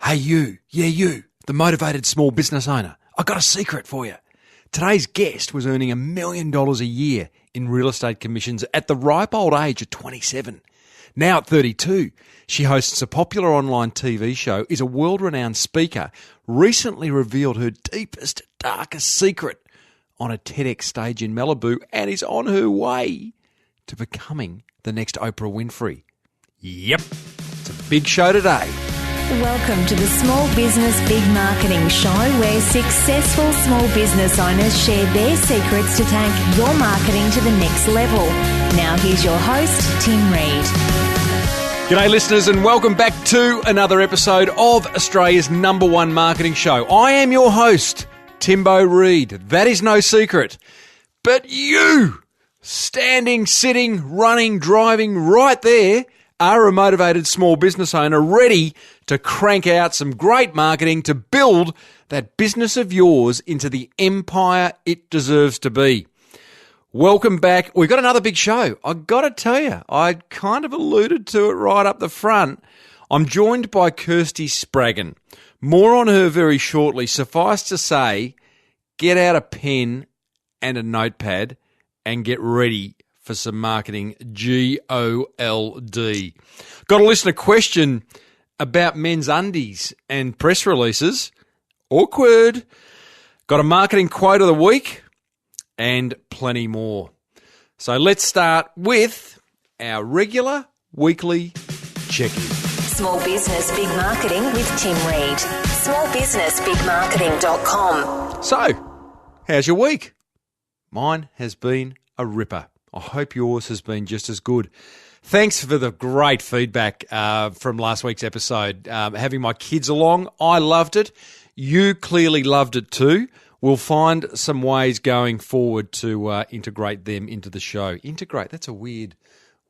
Hey you, the motivated small business owner. I got a secret for you. Today's guest was earning $1 million a year in real estate commissions at the ripe old age of 27. Now at 32, she hosts a popular online TV show, is a world-renowned speaker, recently revealed her deepest, darkest secret on a TEDx stage in Malibu, and is on her way to becoming the next Oprah Winfrey. Yep, it's a big show today. Welcome to the Small Business Big Marketing Show, where successful small business owners share their secrets to take your marketing to the next level. Now here's your host, Tim Reid. G'day listeners, and welcome back to another episode of Australia's #1 marketing show. I am your host, Timbo Reid. That is no secret. But you, standing, sitting, running, driving right there, are a motivated small business owner ready to crank out some great marketing to build that business of yours into the empire it deserves to be. Welcome back. We've got another big show. I got to tell you, I kind of alluded to it right up the front. I'm joined by Kirsty Spraggon. More on her very shortly. Suffice to say, get out a pen and a notepad and get ready for some marketing GOLD. Got a listener question about men's undies and press releases. Awkward. Got a marketing quote of the week and plenty more. So let's start with our regular weekly check-in. Small Business Big Marketing with Tim Reid. smallbusinessbigmarketing.com. So, how's your week? Mine has been a ripper. I hope yours has been just as good. Thanks for the great feedback from last week's episode. Having my kids along, I loved it. You clearly loved it too. We'll find some ways going forward to integrate them into the show. Integrate, that's a weird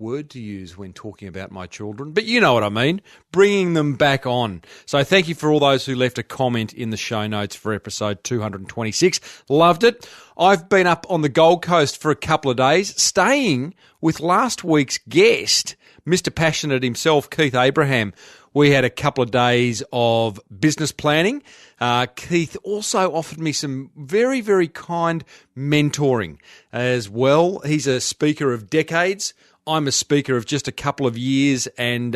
word to use when talking about my children, but you know what I mean, bringing them back on. So thank you for all those who left a comment in the show notes for episode 226. Loved it. I've been up on the Gold Coast for a couple of days, staying with last week's guest, Mr. Passionate himself, Keith Abraham. We had a couple of days of business planning. Keith also offered me some very, very kind mentoring as well. He's a speaker of decades. I'm a speaker of just a couple of years, and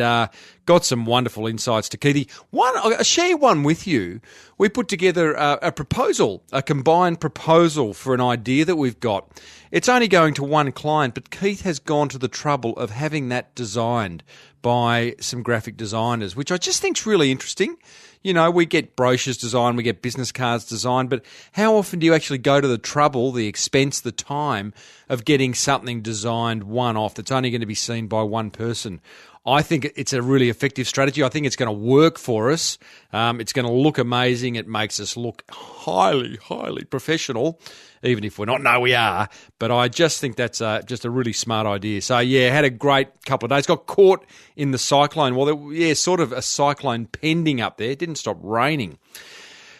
got some wonderful insights to Keithy. I'll share one with you. We put together a proposal, a combined proposal for an idea that we've got. It's only going to one client, but Keith has gone to the trouble of having that designed by some graphic designers, which I just think is really interesting. You know, we get brochures designed, we get business cards designed, but how often do you actually go to the trouble, the expense, the time of getting something designed one-off that's only going to be seen by one person? I think it's a really effective strategy. I think it's going to work for us. It's going to look amazing. It makes us look highly, highly professional, even if we're not. No, we are. But I just think that's just a really smart idea. So, yeah, had a great couple of days. Got caught in the cyclone. Well, sort of a cyclone pending up there. It didn't stop raining.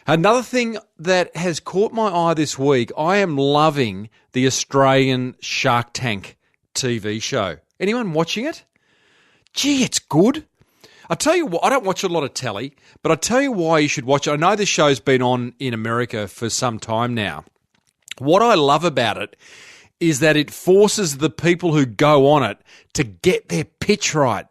Another thing that has caught my eye this week, I am loving the Australian Shark Tank TV show. Anyone watching it? Gee, it's good. I tell you what, I don't watch a lot of telly, but I tell you why you should watch it. I know this show's been on in America for some time now. What I love about it is that it forces the people who go on it to get their pitch right,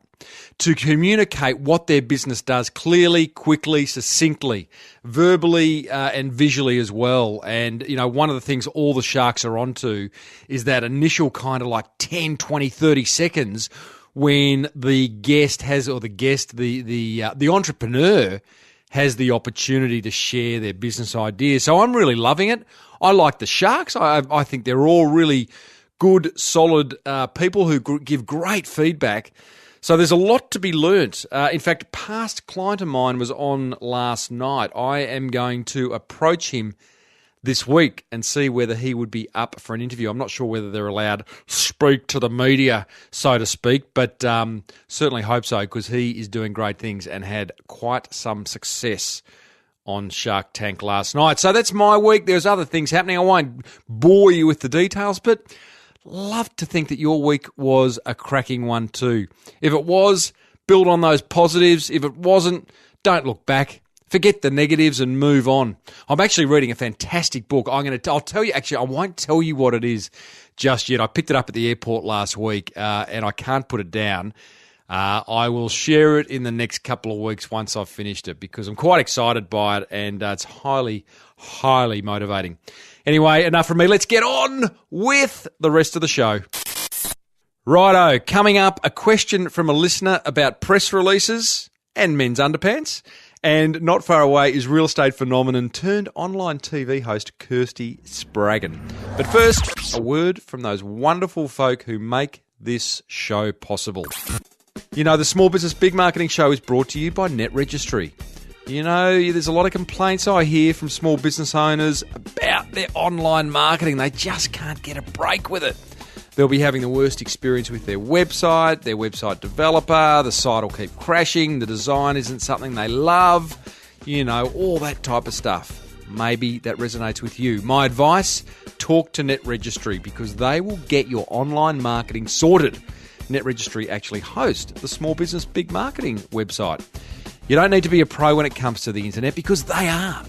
to communicate what their business does clearly, quickly, succinctly, verbally and visually as well. And, you know, one of the things all the sharks are onto is that initial kind of like 10, 20, 30 seconds when the guest has, or the entrepreneur has the opportunity to share their business ideas. So I'm really loving it. I like the sharks. I think they're all really good, solid people who give great feedback. So there's a lot to be learnt. In fact, a past client of mine was on last night. I am going to approach him this week and see whether he would be up for an interview. I'm not sure whether they're allowed to speak to the media, so to speak, but certainly hope so, because he is doing great things and had quite some success on Shark Tank last night. So that's my week. There's other things happening. I won't bore you with the details, but love to think that your week was a cracking one too. If it was, build on those positives. If it wasn't, Don't look back. Forget the negatives and move on. I'm actually reading a fantastic book. I'll tell you, actually, I won't tell you what it is just yet. I picked it up at the airport last week, and I can't put it down. I will share it in the next couple of weeks once I've finished it, because I'm quite excited by it, and it's highly, highly motivating. Anyway, enough from me. Let's get on with the rest of the show. Righto, coming up, a question from a listener about press releases and men's underpants. And not far away is real estate phenomenon turned online TV host Kirsty Spraggon. But first, a word from those wonderful folk who make this show possible. You know, the Small Business Big Marketing Show is brought to you by Net Registry. You know, there's a lot of complaints I hear from small business owners about their online marketing. They just can't get a break with it. They'll be having the worst experience with their website developer, the site will keep crashing, the design isn't something they love, you know, all that type of stuff. Maybe that resonates with you. My advice, talk to Net Registry, because they will get your online marketing sorted. Net Registry actually host the Small Business Big Marketing website. You don't need to be a pro when it comes to the internet, because they are.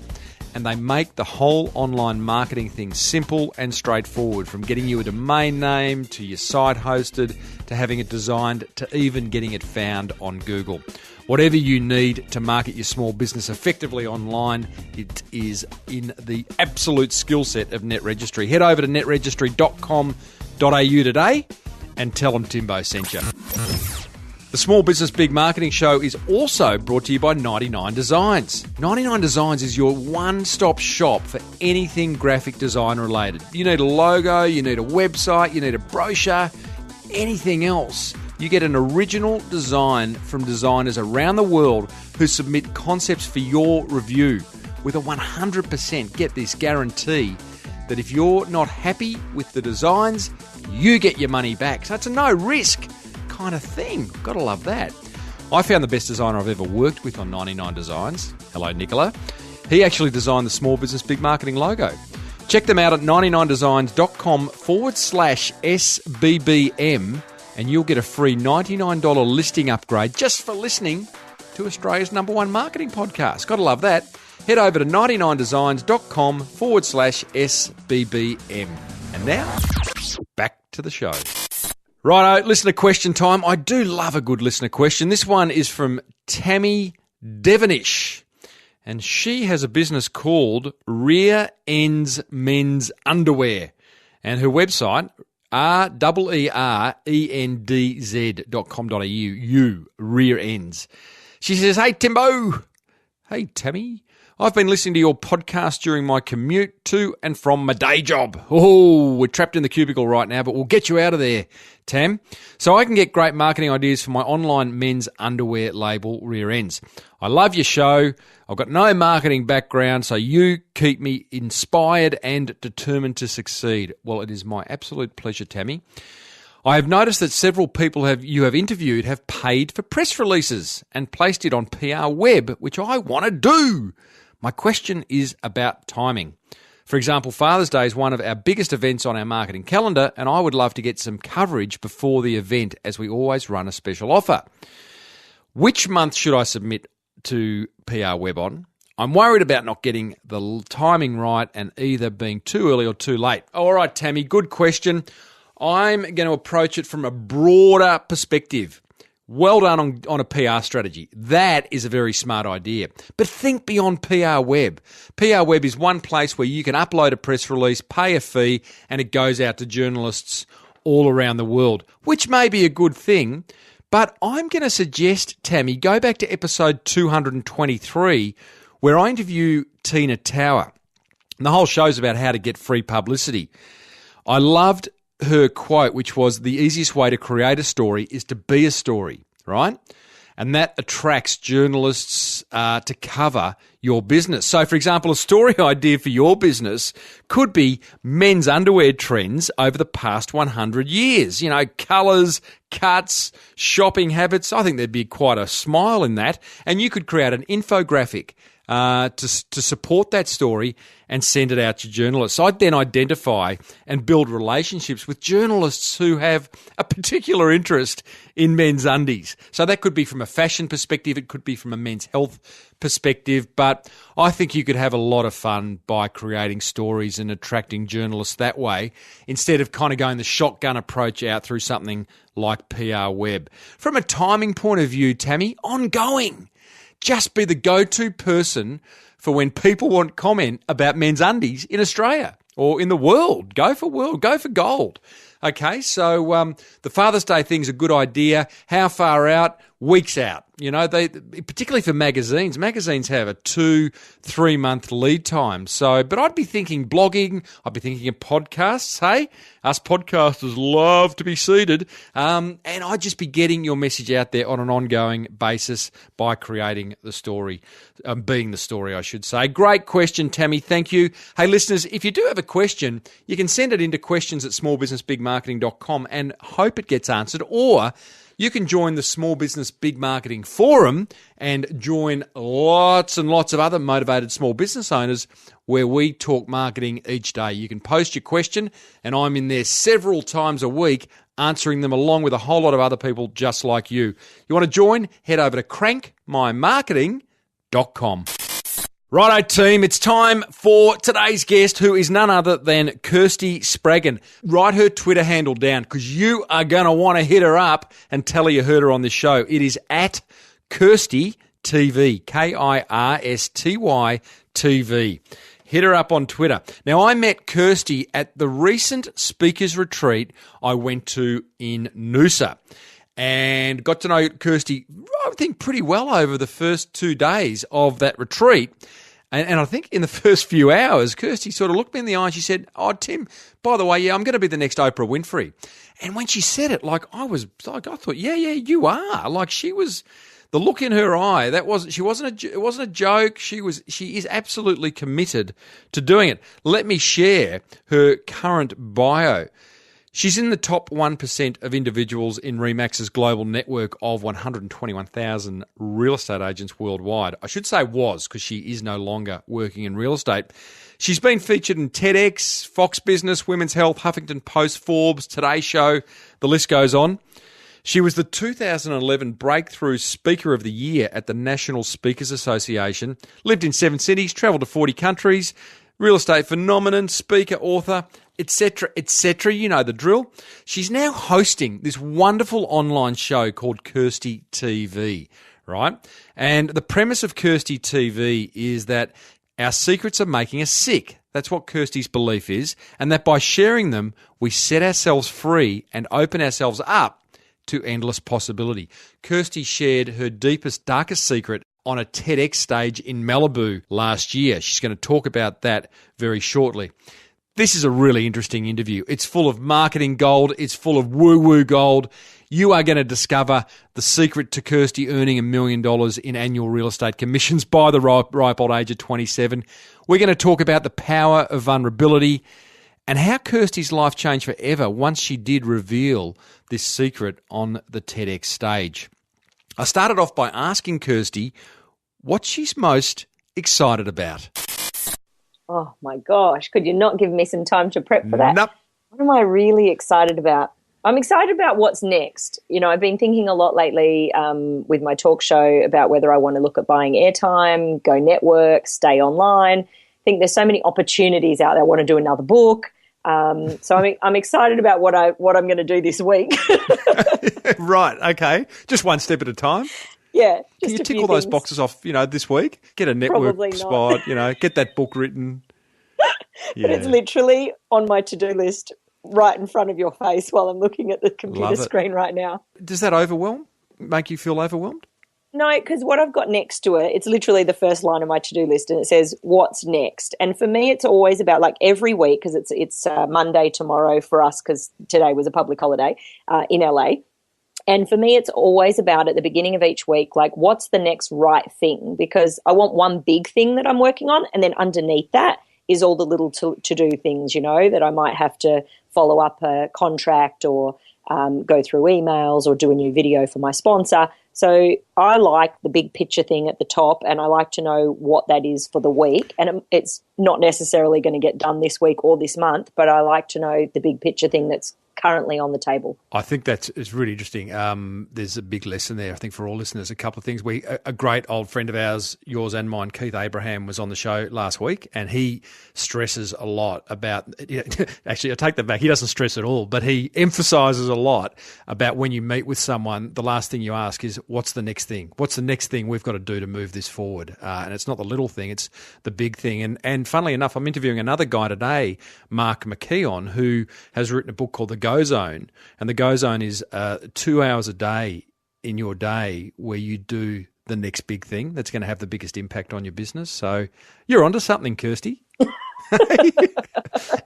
And they make the whole online marketing thing simple and straightforward, from getting you a domain name to your site hosted to having it designed to even getting it found on Google. Whatever you need to market your small business effectively online, it is in the absolute skill set of Net Registry. Head over to netregistry.com.au today and tell them Timbo sent you. The Small Business Big Marketing Show is also brought to you by 99 Designs. 99 Designs is your one-stop shop for anything graphic design related. You need a logo, you need a website, you need a brochure, anything else. You get an original design from designers around the world who submit concepts for your review with a 100%, get this, guarantee that if you're not happy with the designs, you get your money back. So it's a no-risk kind of thing. Gotta love that. I found the best designer I've ever worked with on 99 Designs. Hello, Nicola. He actually designed the Small Business Big Marketing logo. Check them out at 99designs.com/SBBM and you'll get a free $99 listing upgrade just for listening to Australia's #1 marketing podcast. Gotta love that. Head over to 99designs.com/SBBM. And now, back to the show. Righto, listener question time. I do love a good listener question. This one is from Tammy Devonish, and she has a business called Rear Ends Men's Underwear, and her website, reerendz.com.au, Rear Ends. She says, "Hey, Timbo." Hey, Tammy. "I've been listening to your podcast during my commute to and from my day job." Oh, we're trapped in the cubicle right now, but we'll get you out of there, Tam. "So I can get great marketing ideas for my online men's underwear label, Rear Ends. I love your show. I've got no marketing background, so you keep me inspired and determined to succeed." Well, it is my absolute pleasure, Tammy. "I have noticed that several people you have interviewed have paid for press releases and placed it on PR Web, which I want to do. My question is about timing. For example, Father's Day is one of our biggest events on our marketing calendar, and I would love to get some coverage before the event, as we always run a special offer. Which month should I submit to PR Web on? I'm worried about not getting the timing right and either being too early or too late." All right, Tammy, good question. I'm going to approach it from a broader perspective. Well done on a PR strategy. That is a very smart idea. But think beyond PR Web. PR Web is one place where you can upload a press release, pay a fee, and it goes out to journalists all around the world, which may be a good thing. But I'm going to suggest, Tammy, go back to episode 223, where I interview Tina Tower. And the whole show's about how to get free publicity. I loved her quote, which was, "The easiest way to create a story is to be a story," right? And that attracts journalists to cover your business. So, for example, a story idea for your business could be men's underwear trends over the past 100 years. You know, colours, cuts, shopping habits. I think there'd be quite a smile in that. And you could create an infographic to support that story and send it out to journalists. I'd then identify and build relationships with journalists who have a particular interest in men's undies. So that could be from a fashion perspective, it could be from a men's health perspective, but I think you could have a lot of fun by creating stories and attracting journalists that way, instead of kind of going the shotgun approach out through something like PR Web. From a timing point of view, Tammy, ongoing. Just be the go-to person for when people want comment about men's undies in Australia or in the world. Go for gold. Okay, so the Father's Day thing's a good idea. How far out? Weeks out. You know, they particularly for magazines. Magazines have a 2-3 month lead time. So, but I'd be thinking blogging. I'd be thinking of podcasts. Hey, us podcasters love to be seated. And I'd just be getting your message out there on an ongoing basis by creating the story, being the story, I should say. Great question, Tammy. Thank you. Hey, listeners, if you do have a question, you can send it into questions@smallbusinessbigmarketing.com and hope it gets answered, or you can join the Small Business Big Marketing Forum and join lots and lots of other motivated small business owners where we talk marketing each day. You can post your question, and I'm in there several times a week answering them along with a whole lot of other people just like you. You want to join? Head over to crankmymarketing.com. Righto, team, it's time for today's guest, who is none other than Kirsty Spraggon. Write her Twitter handle down because you are going to want to hit her up and tell her you heard her on this show. It is at KirstyTV, Kirsty TV. Hit her up on Twitter. Now, I met Kirsty at the recent speakers retreat I went to in Noosa, and got to know Kirsty, I think, pretty well over the first 2 days of that retreat. And I think in the first few hours, Kirsty sort of looked me in the eye and she said, "Oh, Tim, by the way, yeah, I'm going to be the next Oprah Winfrey." And when she said it, I thought, yeah, you are. Like, she was, the look in her eye, it wasn't a joke. She is absolutely committed to doing it. Let me share her current bio. She's in the top 1% of individuals in Remax's global network of 121,000 real estate agents worldwide. I should say was, because she is no longer working in real estate. She's been featured in TEDx, Fox Business, Women's Health, Huffington Post, Forbes, Today Show, the list goes on. She was the 2011 Breakthrough Speaker of the Year at the National Speakers Association, lived in 7 cities, travelled to 40 countries, real estate phenomenon, speaker, author, etc., etc. You know the drill. She's now hosting this wonderful online show called KirstyTV, right? And the premise of KirstyTV is that our secrets are making us sick. That's what Kirsty's belief is, and that by sharing them, we set ourselves free and open ourselves up to endless possibility. Kirsty shared her deepest, darkest secret on a TEDx stage in Malibu last year. She's going to talk about that very shortly. This is a really interesting interview. It's full of marketing gold. It's full of woo-woo gold. You are going to discover the secret to Kirsty earning $1 million in annual real estate commissions by the ripe old age of 27. We're going to talk about the power of vulnerability and how Kirsty's life changed forever once she did reveal this secret on the TEDx stage. I started off by asking Kirsty what she's most excited about. Oh my gosh, could you not give me some time to prep for that? Nope. What am I really excited about? I'm excited about what's next. You know, I've been thinking a lot lately with my talk show about whether I want to look at buying airtime, go network, stay online. I think there's so many opportunities out there. I want to do another book. So I'm excited about what I'm going to do this week. Right, okay. Just one step at a time. Yeah. Can you tick all those boxes off, this week? Get a network spot, get that book written. Yeah. But it's literally on my to-do list right in front of your face while I'm looking at the computer screen right now. Does that make you feel overwhelmed? No, because what I've got next to it, it's literally the first line of my to-do list, and it says, what's next? And for me, it's always about, like, every week, because it's Monday tomorrow for us because today was a public holiday in LA. And for me, it's always about at the beginning of each week, like what's the next right thing? Because I want one big thing that I'm working on, and then underneath that is all the little to-do things, you know, that I might have to follow up a contract or go through emails or do a new video for my sponsor. So I like the big picture thing at the top, and I like to know what that is for the week. And it's not necessarily going to get done this week or this month, but I like to know the big picture thing that's currently on the table. I think it's really interesting. There's a big lesson there, I think, for all listeners. A couple of things. A great old friend of ours, yours and mine, Keith Abraham, was on the show last week, and he stresses a lot about actually, I take that back. He doesn't stress at all, but he emphasises a lot about when you meet with someone, the last thing you ask is, what's the next thing? What's the next thing we've got to do to move this forward? And it's not the little thing, it's the big thing. And funnily enough, I'm interviewing another guy today, Mark McKeon, who has written a book called The Go Zone. And the Go Zone is 2 hours a day in your day where you do the next big thing that's going to have the biggest impact on your business. So you're onto something, Kirsty.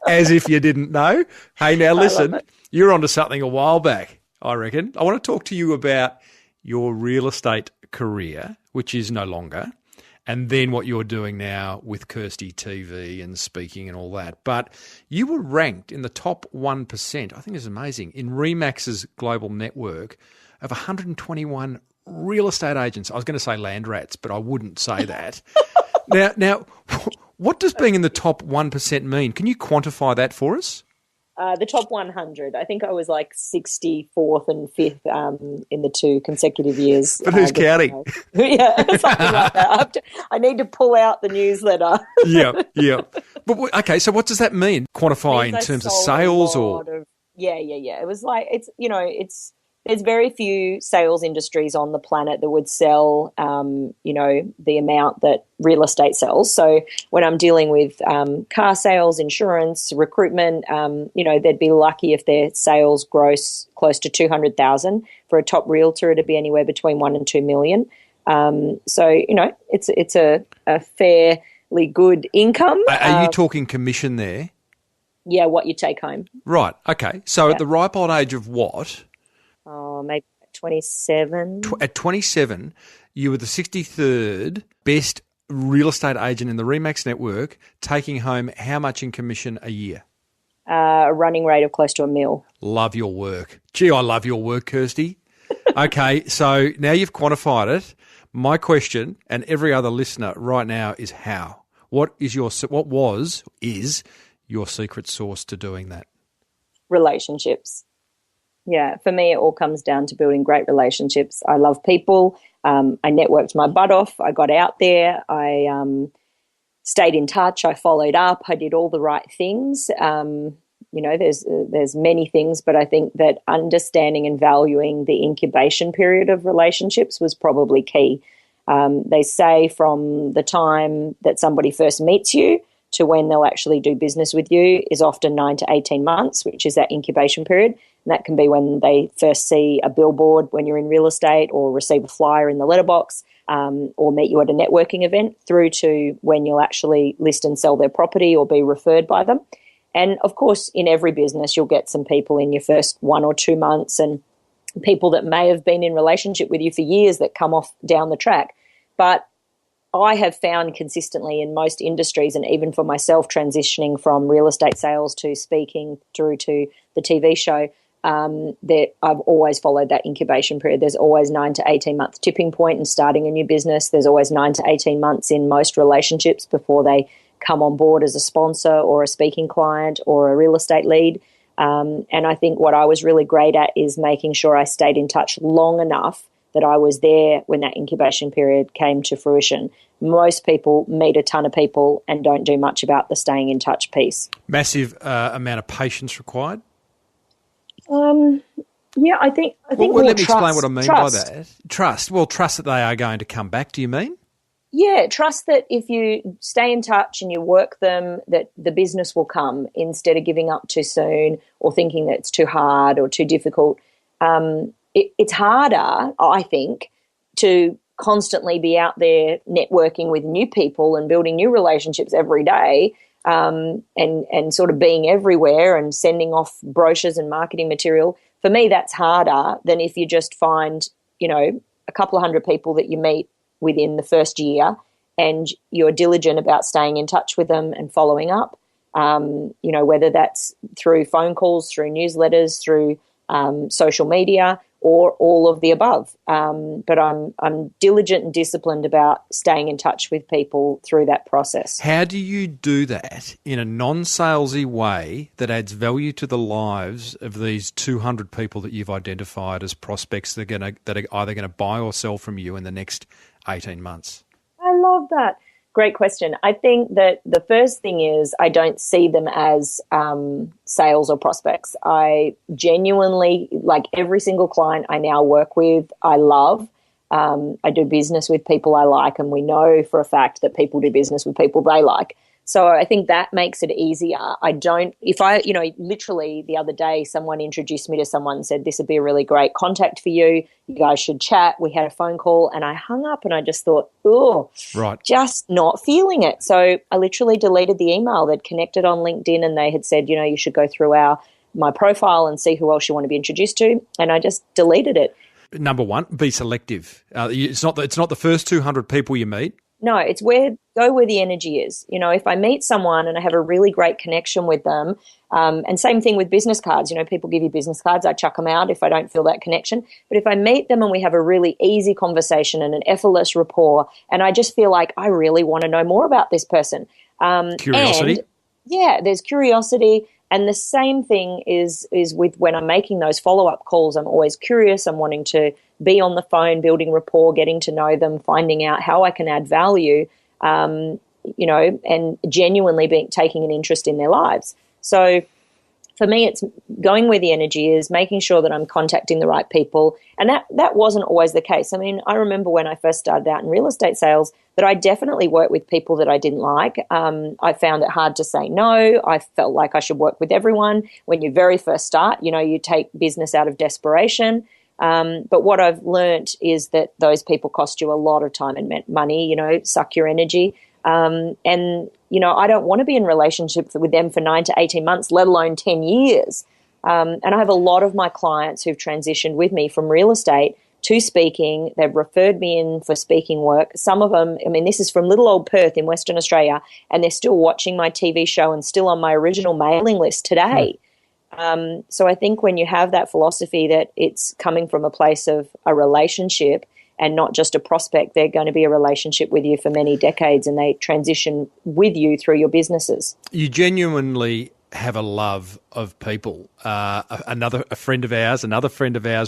As if you didn't know. Hey, now listen, you're onto something a while back, I reckon. I want to talk to you about your real estate career, which is no longer, and then what you're doing now with KirstyTV and speaking and all that. But you were ranked in the top 1%, I think it's amazing, in Remax's global network of 121 real estate agents. I was going to say land rats, but I wouldn't say that. Now, what does being in the top 1% mean? Can you quantify that for us? The top 100. I think I was like 64th and 5th in the 2 consecutive years. But who's counting? Yeah, something like that. I need to pull out the newsletter. Yeah. But okay, so what does that mean? Quantify in terms of sales or? Yeah. It was like, there's very few sales industries on the planet that would sell, the amount that real estate sells. So when I'm dealing with car sales, insurance, recruitment, they'd be lucky if their sales gross close to 200,000. For a top realtor, it'd be anywhere between 1 and 2 million. It's a fairly good income. Are you talking commission there? Yeah, what you take home. Right. Okay. So at the ripe old age of what? Maybe 27. At 27, you were the 63rd best real estate agent in the Remax network, taking home how much in commission a year? A running rate of close to $1 million. Love your work. Gee, I love your work, Kirsty. Okay, so now you've quantified it. My question, and every other listener right now, is how? Is your secret sauce to doing that? Relationships. Yeah, for me, it all comes down to building great relationships. I love people. I networked my butt off. I got out there. I stayed in touch. I followed up. I did all the right things. There's many things, but I think that understanding and valuing the incubation period of relationships was probably key. They say from the time that somebody first meets you to when they'll actually do business with you is often 9 to 18 months, which is that incubation period. And that can be when they first see a billboard when you're in real estate or receive a flyer in the letterbox or meet you at a networking event through to when you'll actually list and sell their property or be referred by them. And, of course, in every business, you'll get some people in your first 1 or 2 months and people that may have been in relationship with you for years that come off down the track. But I have found consistently in most industries, and even for myself transitioning from real estate sales to speaking through to the TV show, that I've always followed that incubation period. There's always 9 to 18 month tipping point in starting a new business. There's always 9 to 18 months in most relationships before they come on board as a sponsor or a speaking client or a real estate lead. And I think what I was really great at is making sure I stayed in touch long enough that I was there when that incubation period came to fruition. Most people meet a ton of people and don't do much about the staying in touch piece. Massive amount of patience required? Yeah, I think let me explain what I mean by that. Trust. Well, trust that they are going to come back, do you mean? Yeah, trust that if you stay in touch and you work them, that the business will come instead of giving up too soon or thinking that it's too hard or too difficult. It's harder, I think, to constantly be out there networking with new people and building new relationships every day and sort of being everywhere and sending off brochures and marketing material. For for me, that's harder than if you just find, a couple of hundred people that you meet within the first year and you're diligent about staying in touch with them and following up, whether that's through phone calls, through newsletters, through social media, or all of the above. But I'm diligent and disciplined about staying in touch with people through that process. How do you do that in a non-salesy way that adds value to the lives of these 200 people that you've identified as prospects that are either going to buy or sell from you in the next 18 months? I love that. Great question. I think that the first thing is I don't see them as sales or prospects. I genuinely, like every single client I now work with, I love. I do business with people I like, and we know for a fact that people do business with people they like. So I think that makes it easier. Literally the other day, someone introduced me to someone and said, this would be a really great contact for you. You guys should chat. We had a phone call and I hung up and I just thought, right, just not feeling it. So I literally deleted the email. They'd connected on LinkedIn and they had said, you should go through my profile and see who else you want to be introduced to. And I just deleted it. Number one, be selective. It's not the first 200 people you meet. No, it's go where the energy is. If I meet someone and I have a really great connection with them, and same thing with business cards. People give you business cards. I chuck them out if I don't feel that connection. But if I meet them and we have a really easy conversation and an effortless rapport, and I just feel like I really want to know more about this person. Curiosity. There's curiosity. And the same thing is with when I'm making those follow-up calls. I'm always curious. I'm wanting to be on the phone, building rapport, getting to know them, finding out how I can add value, and genuinely taking an interest in their lives. So for me, it's going where the energy is, making sure that I'm contacting the right people. And that wasn't always the case. I mean, I remember when I first started out in real estate sales that I definitely worked with people that I didn't like. I found it hard to say no. I felt like I should work with everyone. When you very first start, you take business out of desperation. But what I've learnt is that those people cost you a lot of time and money, suck your energy. And I don't want to be in relationships with them for 9 to 18 months, let alone 10 years. And I have a lot of my clients who've transitioned with me from real estate to speaking. They've referred me in for speaking work. Some of them, this is from little old Perth in Western Australia, and they're still watching my TV show and still on my original mailing list today. So I think when you have that philosophy that it's coming from a place of a relationship and not just a prospect, they're going to be a relationship with you for many decades and they transition with you through your businesses. You genuinely have a love of people. Another friend of ours,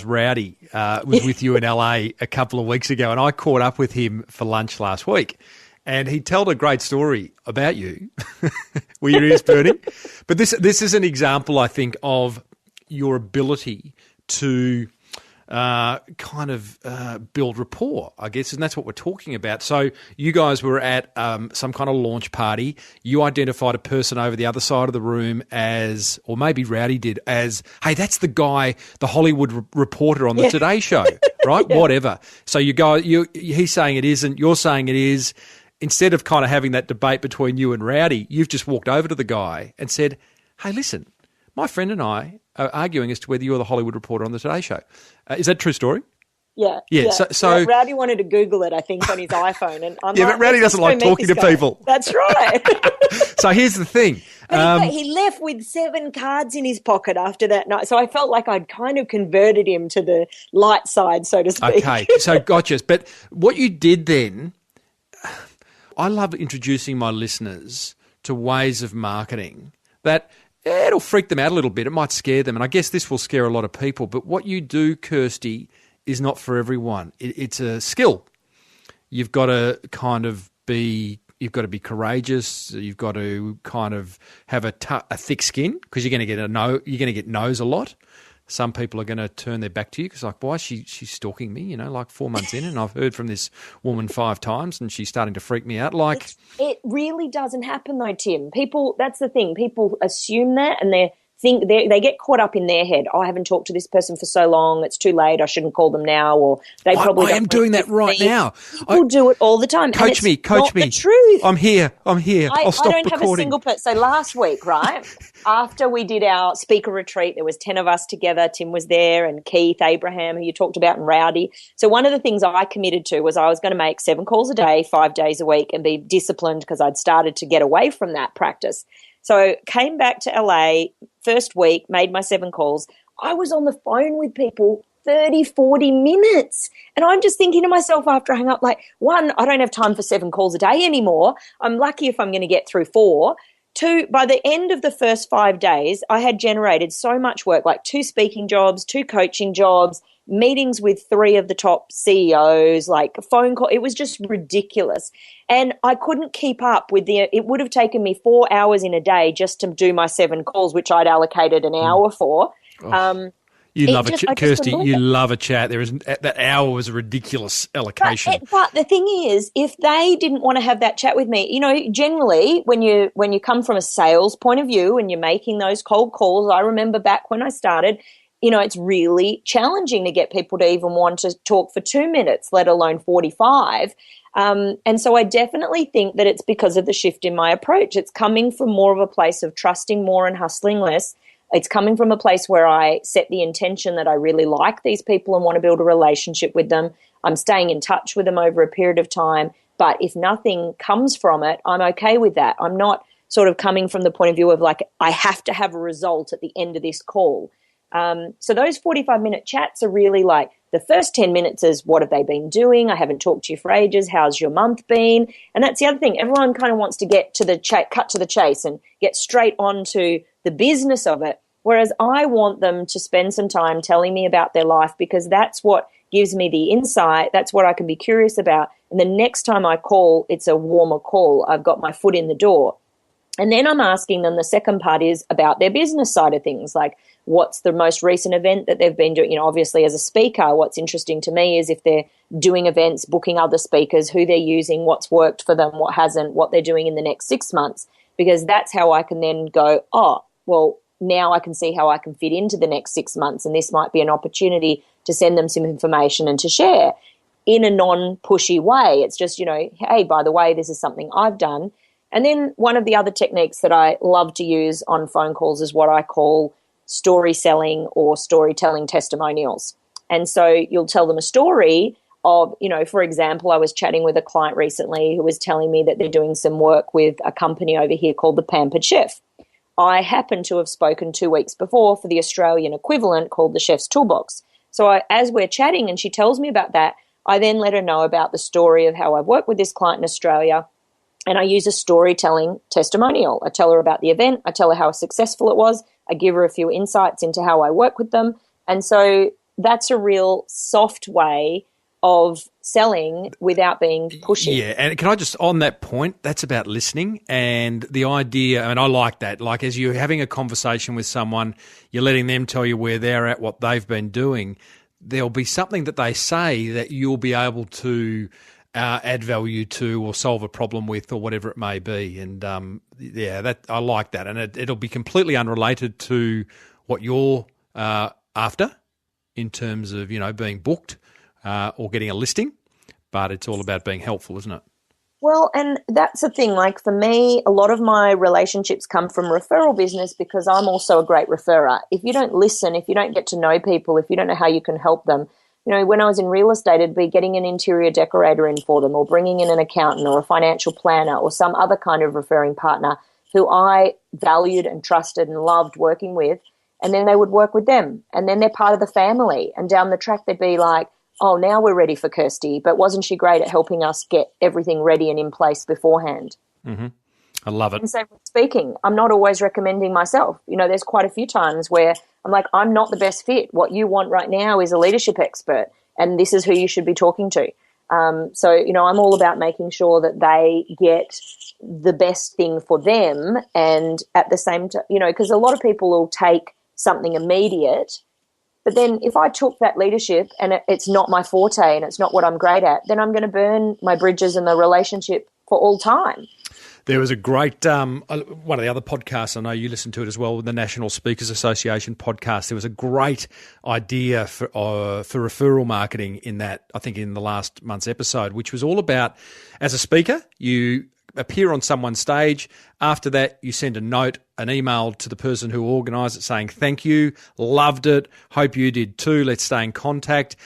Rowdy, was with you in LA a couple of weeks ago, and I caught up with him for lunch last week. And he told a great story about you. Were your ears burning? But this is an example, I think, of your ability to build rapport, I guess, and that's what we're talking about. So you guys were at some kind of launch party. You identified a person over the other side of the room as, or maybe Rowdy did, as, hey, that's the guy, the Hollywood reporter on the Today Show, right? Yeah. Whatever. So he's saying it isn't, you're saying it is. Instead of kind of having that debate between you and Rowdy, you've just walked over to the guy and said, hey, listen, my friend and I are arguing as to whether you're the Hollywood reporter on the Today Show. Is that a true story? Yeah. So Rowdy wanted to Google it, I think, on his iPhone. And I'm but Rowdy doesn't like talking to people. That's right. So here's the thing. But he left with 7 cards in his pocket after that night. So I felt like I'd kind of converted him to the light side, so to speak. Okay, so gotcha. But what you did then, I love introducing my listeners to ways of marketing that it'll freak them out a little bit. It might scare them. And I guess this will scare a lot of people. But what you do, Kirsty, is not for everyone. It's a skill. You've got to be courageous. You've got to kind of have a thick skin because you're going to get no's a lot. Some people are going to turn their back to you because, like, why is she's stalking me, 4 months in, and I've heard from this woman 5 times and she's starting to freak me out. Like, it really doesn't happen though, Tim. People, that's the thing. People assume that and they're think they get caught up in their head. Oh, I haven't talked to this person for so long. It's too late. I shouldn't call them now. Or they probably I am doing that right now. People do it all the time. Coach me. The truth. I'm here. I'll stop recording. I don't have a single person. So last week, right, after we did our speaker retreat, there was 10 of us together. Tim was there and Keith, Abraham, who you talked about, and Rowdy. So one of the things I committed to was I was going to make 7 calls a day, 5 days a week, and be disciplined because I'd started to get away from that practice. So came back to LA, first week, made my 7 calls. I was on the phone with people 30, 40 minutes. And I'm just thinking to myself after I hung up, like, 1, I don't have time for 7 calls a day anymore. I'm lucky if I'm going to get through 4. 2, by the end of the first 5 days, I had generated so much work, like 2 speaking jobs, 2 coaching jobs, meetings with 3 of the top CEOs, like a phone call. It was just ridiculous. And I couldn't keep up with it would have taken me 4 hours in a day just to do my 7 calls, which I'd allocated an hour for. You love a chat, Kirsty. You love a chat. That hour was a ridiculous allocation. But the thing is, if they didn't want to have that chat with me, generally when you come from a sales point of view and you're making those cold calls, I remember back when I started, it's really challenging to get people to even want to talk for 2 minutes, let alone 45. And so I definitely think that it's because of the shift in my approach. It's coming from more of a place of trusting more and hustling less. It's coming from a place where I set the intention that I really like these people and want to build a relationship with them. I'm staying in touch with them over a period of time. But if nothing comes from it, I'm okay with that. I'm not sort of coming from the point of view of like, I have to have a result at the end of this call. So those 45-minute chats are really like, the first 10 minutes is, what have they been doing? I haven't talked to you for ages. How's your month been? And that's the other thing. Everyone kind of wants to get to the cut to the chase and get straight onto the business of it. Whereas I want them to spend some time telling me about their life, because that's what gives me the insight. That's what I can be curious about. And the next time I call, it's a warmer call. I've got my foot in the door. And then I'm asking them, the second part is about their business side of things, like what's the most recent event that they've been doing. Obviously as a speaker, what's interesting to me is if they're doing events, booking other speakers, who they're using, what's worked for them, what hasn't, what they're doing in the next 6 months, because that's how I can then go, oh, well, now I can see how I can fit into the next 6 months, and this might be an opportunity to send them some information and to share in a non-pushy way. It's just, hey, by the way, this is something I've done. And then one of the other techniques that I love to use on phone calls is what I call story selling or storytelling testimonials. And so you'll tell them a story of, for example, I was chatting with a client recently who was telling me that they're doing some work with a company over here called The Pampered Chef. I happened to have spoken 2 weeks before for the Australian equivalent called the Chef's Toolbox. So as we're chatting and she tells me about that, I then let her know about the story of how I've worked with this client in Australia. And I use a storytelling testimonial. I tell her about the event. I tell her how successful it was. I give her a few insights into how I work with them. And so that's a real soft way of selling without being pushy. Yeah, and can I just, on that point, that's about listening and the idea, and I like that, like as you're having a conversation with someone, you're letting them tell you where they're at, what they've been doing, there'll be something that they say that you'll be able to add value to or solve a problem with or whatever it may be. And that I like that. And it'll be completely unrelated to what you're after in terms of, being booked or getting a listing, but it's all about being helpful, isn't it? Well, and that's the thing. Like for me, a lot of my relationships come from referral business because I'm also a great referrer. If you don't listen, if you don't get to know people, if you don't know how you can help them, when I was in real estate, it'd be getting an interior decorator in for them or bringing in an accountant or a financial planner or some other kind of referring partner who I valued and trusted and loved working with. And then they would work with them. And then they're part of the family. And down the track, they'd be like, oh, now we're ready for Kirsty. But wasn't she great at helping us get everything ready and in place beforehand? Mm-hmm. I love it. And so speaking, I'm not always recommending myself. There's quite a few times where I'm like, I'm not the best fit. What you want right now is a leadership expert, and this is who you should be talking to. So, I'm all about making sure that they get the best thing for them. And at the same time, because a lot of people will take something immediate, but then if I took that leadership and it's not my forte and it's not what I'm great at, then I'm going to burn my bridges and the relationship for all time. There was a great one of the other podcasts, I know you listen to it as well, the National Speakers Association podcast. There was a great idea for referral marketing in that, I think in the last month's episode, which was all about, as a speaker, you appear on someone's stage. After that, you send a note, an email to the person who organised it saying, thank you, loved it, hope you did too, let's stay in contact.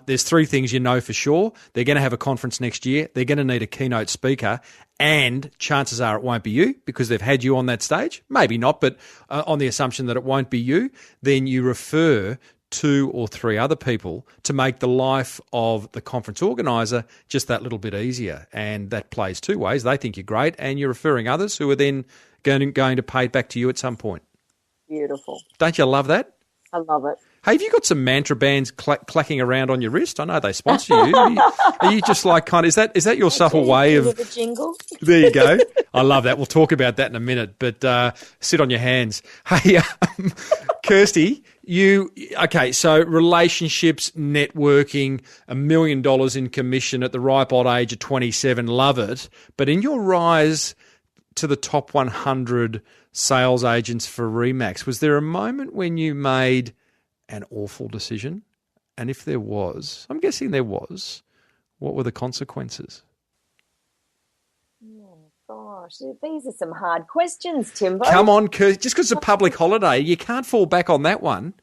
There's 3 things you know for sure. They're going to have a conference next year. They're going to need a keynote speaker, and chances are it won't be you because they've had you on that stage. Maybe not, but on the assumption that it won't be you, then you refer 2 or 3 other people to make the life of the conference organiser just that little bit easier. And that plays 2 ways. They think you're great, and you're referring others who are then going to pay it back to you at some point. Beautiful. Don't you love that? I love it. Hey, have you got some mantra bands clacking around on your wrist? I know they sponsor you. Are you just like is that your subtle way of the jingle? There you go. I love that. We'll talk about that in a minute, but sit on your hands. Hey, Kirsty, so relationships, networking, $1 million in commission at the ripe old age of 27, love it. But in your rise to the top 100 sales agents for Remax, was there a moment when you made an awful decision? And if there was, I'm guessing there was, what were the consequences? Oh, gosh, these are some hard questions, Timbo. Come on, Kirsty. Just because it's a public holiday, you can't fall back on that one.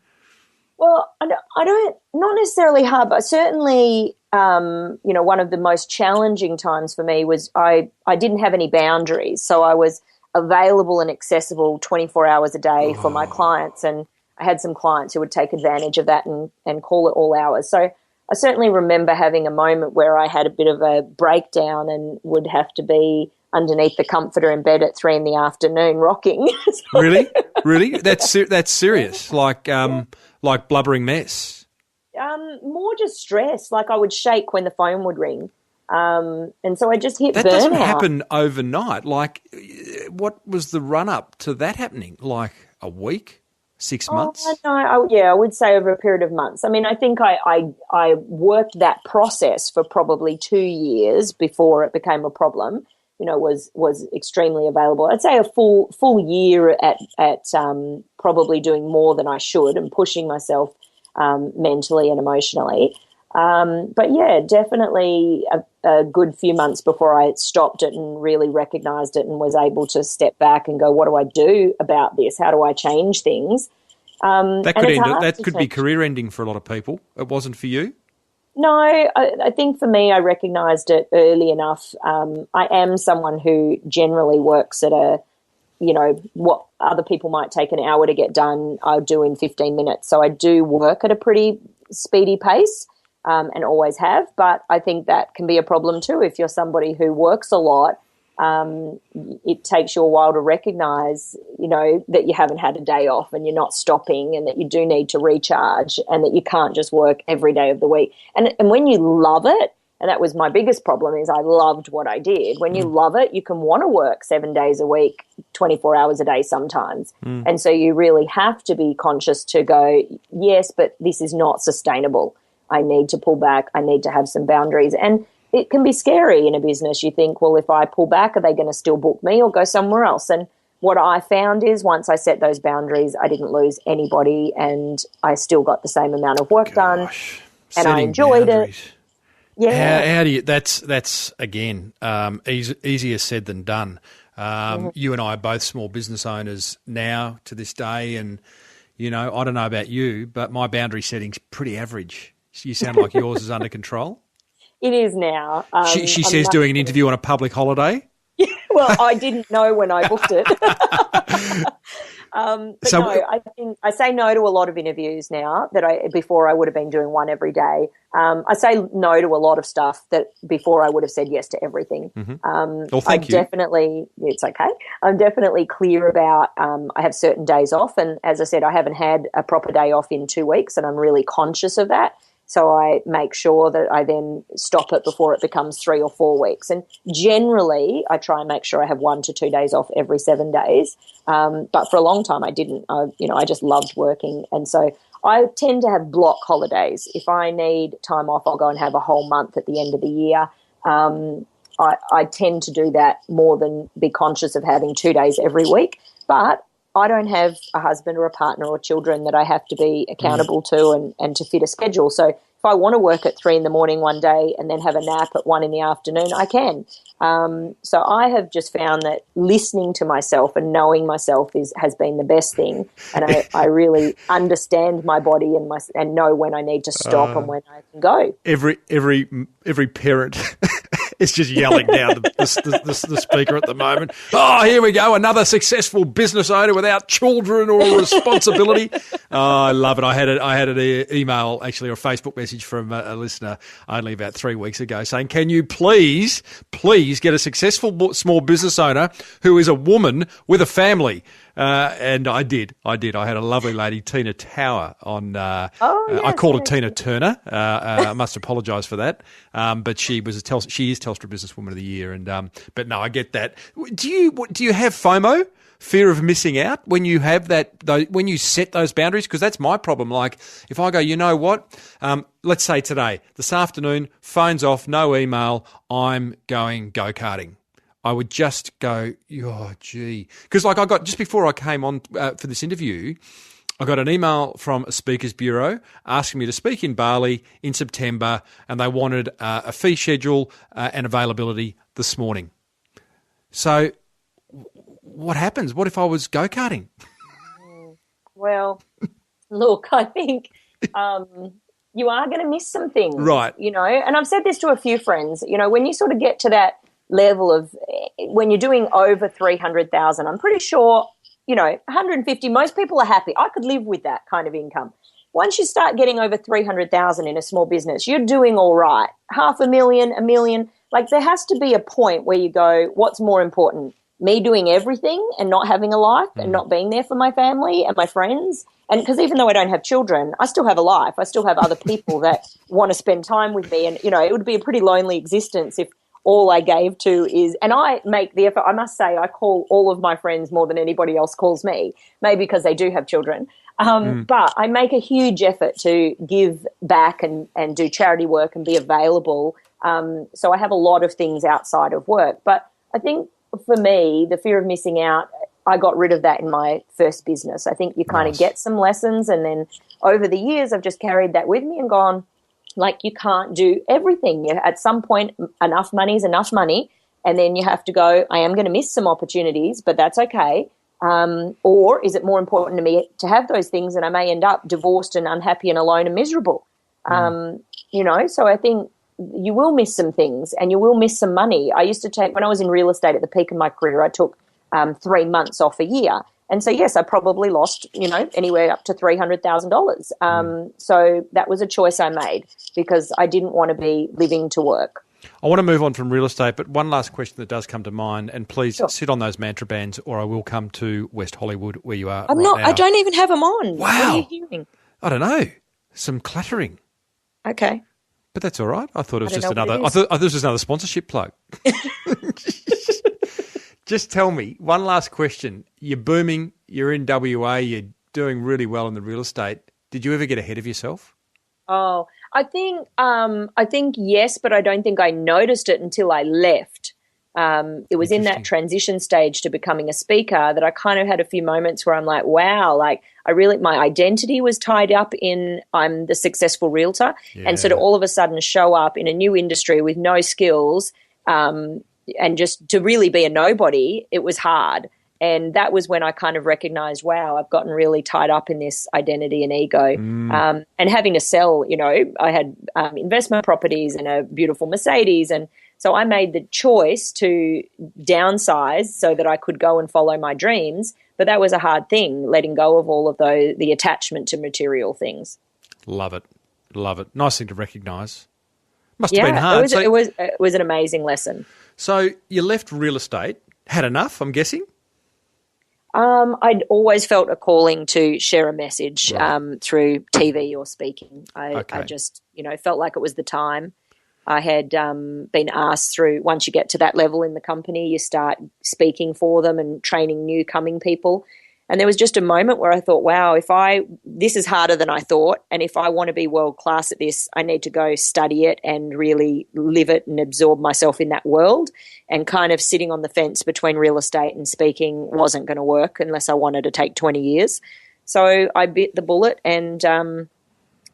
Well, I don't, not necessarily hard, but certainly, one of the most challenging times for me was I didn't have any boundaries. So I was available and accessible 24 hours a day for my clients. And I had some clients who would take advantage of that and call it all hours. So I certainly remember having a moment where I had a bit of a breakdown and would have to be underneath the comforter in bed at 3 p.m. rocking. So, Really? That's serious. Like blubbering mess. More just stress. Like I would shake when the phone would ring. And so I just hit burnout. That doesn't happen overnight. Like, what was the run up to that happening? Like a week? 6 months? No, I would say over a period of months. I mean, I think I worked that process for probably 2 years before it became a problem. Was extremely available. I'd say a full year at probably doing more than I should and pushing myself mentally and emotionally. But yeah, definitely a good few months before I stopped it and really recognized it and was able to step back and go, what do I do about this? How do I change things? That could be career ending for a lot of people. It wasn't for you? No, I think for me, I recognized it early enough. I am someone who generally works at what other people might take an hour to get done, I'll do in 15 minutes. So I do work at a pretty speedy pace. And always have, but I think that can be a problem too. If you're somebody who works a lot, it takes you a while to recognize, that you haven't had a day off and you're not stopping and that you do need to recharge and that you can't just work every day of the week. And when you love it, and that was my biggest problem, is I loved what I did. When you love it, you can want to work 7 days a week, 24 hours a day sometimes. And so you really have to be conscious to go, yes, but this is not sustainable. I need to pull back. I need to have some boundaries. And it can be scary in a business. You think, well, if I pull back, are they going to still book me or go somewhere else? And what I found is once I set those boundaries, I didn't lose anybody and I still got the same amount of work done and I enjoyed it. Yeah. How do you, that's again, easier said than done. You and I are both small business owners now to this day. And, I don't know about you, but my boundary setting's pretty average. You sound like yours is under control. It is now. She says doing an interview on a public holiday. Yeah, well, I didn't know when I booked it. I think I say no to a lot of interviews now that before I would have been doing one every day. I say no to a lot of stuff that before I would have said yes to everything. Well, thank you. It's okay. I'm definitely clear about I have certain days off, and as I said, I haven't had a proper day off in 2 weeks, and I'm really conscious of that. So I make sure that I then stop it before it becomes 3 or 4 weeks. And generally, I try and make sure I have 1 to 2 days off every 7 days. But for a long time, I didn't. I just loved working. And so I tend to have block holidays. If I need time off, I'll go and have a whole month at the end of the year. I tend to do that more than be conscious of having 2 days every week. But I don't have a husband or a partner or children that I have to be accountable to and to fit a schedule. So if I want to work at 3 a.m. one day and then have a nap at 1 p.m, I can. So I have just found that listening to myself and knowing myself has been the best thing. And I really understand my body and know when I need to stop and when I can go. Every parent is just yelling down the speaker at the moment. Oh, here we go, another successful business owner without children or responsibility. Oh, I love it. I had an email actually or a Facebook message from a listener only about 3 weeks ago saying, "Can you please get a successful small business owner who is a woman with a family?" And I did. I had a lovely lady, Tina Tower, on. I called her Tina Turner. I must apologise for that. But she is Telstra Businesswoman of the Year. And but no, I get that. Do you have FOMO, fear of missing out, when you have that? When you set those boundaries? Because that's my problem. Like if I go, you know what? Let's say today, this afternoon, phone's off, no email. I'm going go-karting. I would just go, oh, gee. Because like I got, just before I came on for this interview, I got an email from a speakers bureau asking me to speak in Bali in September, and they wanted a fee schedule and availability this morning. So what happens? What if I was go-karting? Well, look, I think you are going to miss some things. Right. You know, and I've said this to a few friends, you know, when you sort of get to that level of when you're doing over 300,000, I'm pretty sure, you know, 150, most people are happy. I could live with that kind of income. Once you start getting over 300,000 in a small business, you're doing all right. 500,000, $1 million. Like there has to be a point where you go, what's more important? Me doing everything and not having a life and not being there for my family and my friends? And because even though I don't have children, I still have a life. I still have other people that want to spend time with me. And, you know, it would be a pretty lonely existence if all I gave to is, and I make the effort, I must say, I call all of my friends more than anybody else calls me, maybe because they do have children. But I make a huge effort to give back and do charity work and be available. So I have a lot of things outside of work. But I think for me, the fear of missing out, I got rid of that in my first business. I think you kind of get some lessons, and then over the years, I've just carried that with me and gone, like, you can't do everything. At some point, enough money is enough money, and then you have to go, I am going to miss some opportunities, but that's okay. Or is it more important to me to have those things, and I may end up divorced and unhappy and alone and miserable? You know, so I think you will miss some things and you will miss some money. I used to take, when I was in real estate at the peak of my career, I took 3 months off a year. And so, yes, I probably lost, you know, anywhere up to $300,000. So that was a choice I made because I didn't want to be living to work. I want to move on from real estate, but one last question that does come to mind, and please sit on those mantra bands or I will come to West Hollywood where you are now. I don't even have them on. Wow. What are you hearing? I don't know. Some clattering. Okay. But that's all right. I thought it was just another. I thought this was another sponsorship plug. Just tell me, one last question. You're booming. You're in WA. You're doing really well in the real estate. Did you ever get ahead of yourself? Oh, I think yes, but I don't think I noticed it until I left. It was in that transition stage to becoming a speaker that I kind of had a few moments where I'm like, wow, like my identity was tied up in I'm the successful realtor. Yeah. And so to all of a sudden show up in a new industry with no skills and just to really be a nobody, it was hard. And that was when I kind of recognized, wow, I've gotten really tied up in this identity and ego. And having to sell, you know, I had investment properties and a beautiful Mercedes. And so I made the choice to downsize so that I could go and follow my dreams. But that was a hard thing, letting go of all of the attachment to material things. Love it. Love it. Nice thing to recognise. Must have been hard. It was an amazing lesson. So you left real estate, had enough, I'm guessing? I'd always felt a calling to share a message through TV or speaking. I just, you know, felt like it was the time. I had been asked through, once you get to that level in the company, you start speaking for them and training new coming people. And there was just a moment where I thought, wow, this is harder than I thought. And if I want to be world class at this, I need to go study it and really live it and absorb myself in that world. And kind of sitting on the fence between real estate and speaking wasn't going to work unless I wanted to take 20 years. So I bit the bullet, and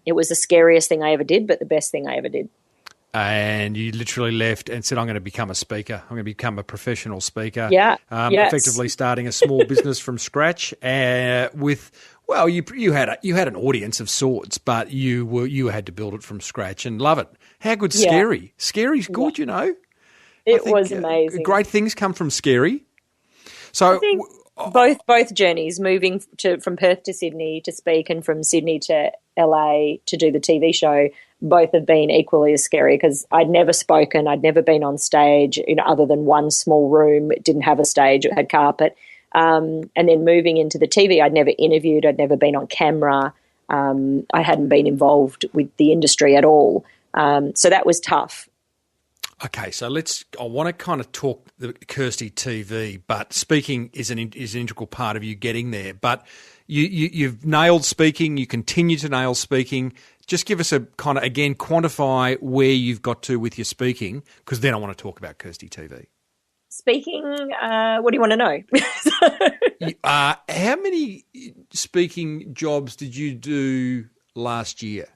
it was the scariest thing I ever did, but the best thing I ever did. And you literally left and said, I'm going to become a speaker. I'm going to become a professional speaker. Yeah. Yes. Effectively starting a small business from scratch with, well, you had an audience of sorts, but you had to build it from scratch and love it. How good's scary? Scary's good, you know. It was amazing. Great things come from scary. So I think both journeys, moving from Perth to Sydney to speak and from Sydney to LA to do the TV show, both have been equally as scary because I'd never spoken, I'd never been on stage, other than one small room. It didn't have a stage, it had carpet. And then moving into the TV, I'd never interviewed, I'd never been on camera. I hadn't been involved with the industry at all. So that was tough. Okay, so I want to kind of talk the Kirsty TV, but speaking is an integral part of you getting there. But you've nailed speaking, you continue to nail speaking. Just give us a kind of, again, quantify where you've got to with your speaking, because then I want to talk about Kirsty TV. Speaking, what do you want to know? How many speaking jobs did you do last year?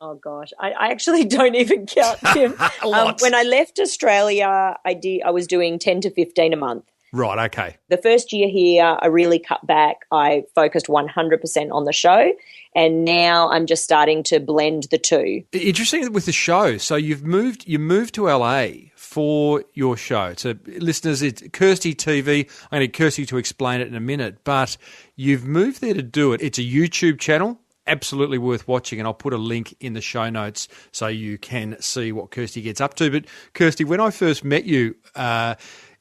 Oh, gosh, I actually don't even count, Tim. When I left Australia, I was doing 10 to 15 a month. Right, okay. The first year here, I really cut back. I focused 100% on the show, and now I'm just starting to blend the two. Interesting with the show. So you moved to LA for your show. So listeners, it's Kirsty TV. I'm going to get Kirsty to explain it in a minute, but you've moved there to do it. It's a YouTube channel. Absolutely worth watching, and I'll put a link in the show notes so you can see what Kirsty gets up to. But Kirsty, when I first met you,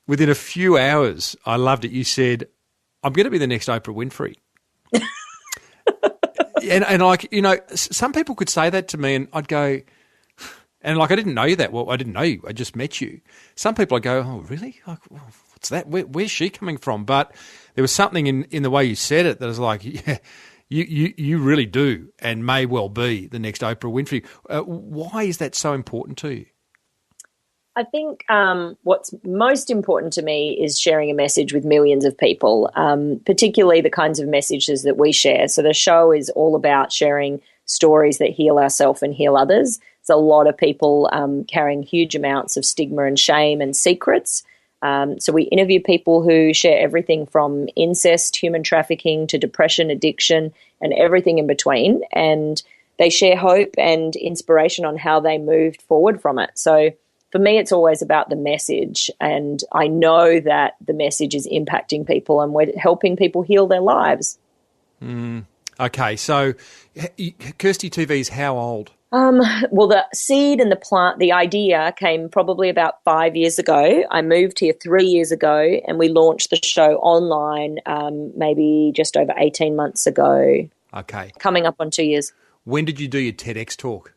within a few hours, I loved it. You said, I'm going to be the next Oprah Winfrey. and like, some people could say that to me and I'd go, and like, I didn't know you that well. I didn't know you. I just met you. Some people I go, oh, really? Like, what's that? Where's she coming from? But there was something in the way you said it that was like, yeah, you really do and may well be the next Oprah Winfrey. Why is that so important to you? I think what's most important to me is sharing a message with millions of people, particularly the kinds of messages that we share. So the show is all about sharing stories that heal ourselves and heal others. There's a lot of people carrying huge amounts of stigma and shame and secrets. So we interview people who share everything from incest, human trafficking to depression, addiction, and everything in between. And they share hope and inspiration on how they moved forward from it. So for me, it's always about the message, and I know that the message is impacting people and we're helping people heal their lives. Okay, so Kirsty TV is how old? Well, the seed and the idea came probably about 5 years ago. I moved here 3 years ago, and we launched the show online maybe just over 18 months ago. Okay. Coming up on 2 years. When did you do your TEDx talk?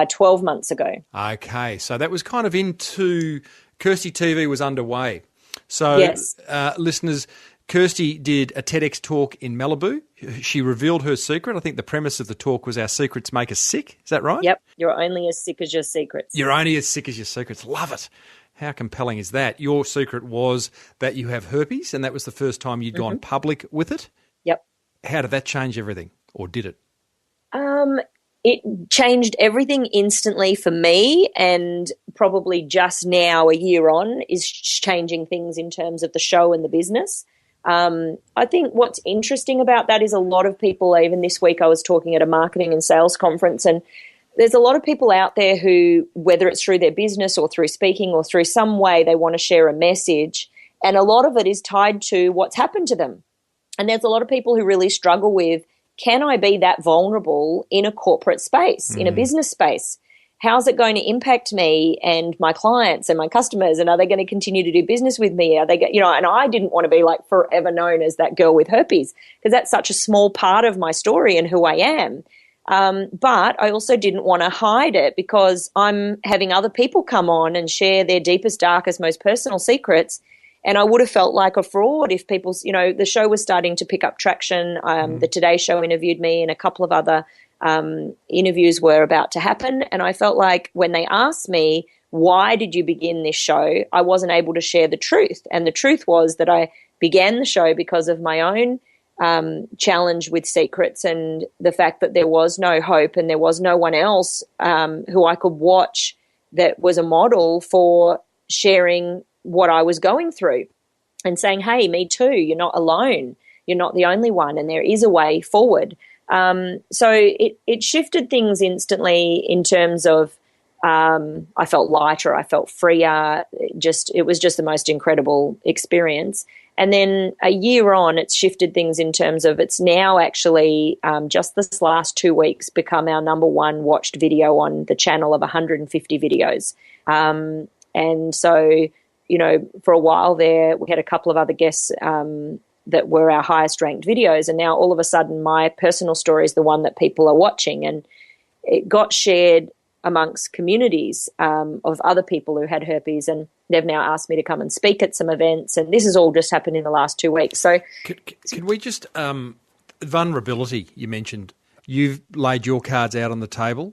12 months ago. Okay, so that was kind of into Kirsty TV was underway. So, yes. Listeners, Kirsty did a TEDx talk in Malibu. She revealed her secret. I think the premise of the talk was our secrets make us sick. Is that right? Yep. You're only as sick as your secrets. You're only as sick as your secrets. Love it. How compelling is that? Your secret was that you have herpes, and that was the first time you'd gone public with it. Yep. How did that change everything, or did it? It changed everything instantly for me, and probably just now, a year on, is changing things in terms of the show and the business. I think what's interesting about that is a lot of people, even this week I was talking at a marketing and sales conference, and there's a lot of people out there who, whether it's through their business or through speaking or through some way, they want to share a message, and a lot of it is tied to what's happened to them. And there's a lot of people who really struggle with, can I be that vulnerable in a corporate space, in a business space? How's it going to impact me and my clients and my customers? And are they going to continue to do business with me? Are they, and I didn't want to be like forever known as that girl with herpes, because that's such a small part of my story and who I am. But I also didn't want to hide it, because I'm having other people come on and share their deepest, darkest, most personal secrets. And I would have felt like a fraud if people, the show was starting to pick up traction. The Today Show interviewed me, and a couple of other interviews were about to happen. And I felt like when they asked me, why did you begin this show? I wasn't able to share the truth. And the truth was that I began the show because of my own challenge with secrets and the fact that there was no hope and there was no one else who I could watch that was a model for sharing what I was going through and saying, hey, me too, you're not alone. You're not the only one, and there is a way forward. So it shifted things instantly in terms of I felt lighter, I felt freer. It was just the most incredible experience. And then a year on, it's shifted things in terms of it's now actually just this last 2 weeks become our number one watched video on the channel of 150 videos. And so, for a while there, we had a couple of other guests that were our highest ranked videos. And now all of a sudden my personal story is the one that people are watching. And it got shared amongst communities of other people who had herpes, and they've now asked me to come and speak at some events, and this has all just happened in the last 2 weeks. So can we just vulnerability, you mentioned, you've laid your cards out on the table.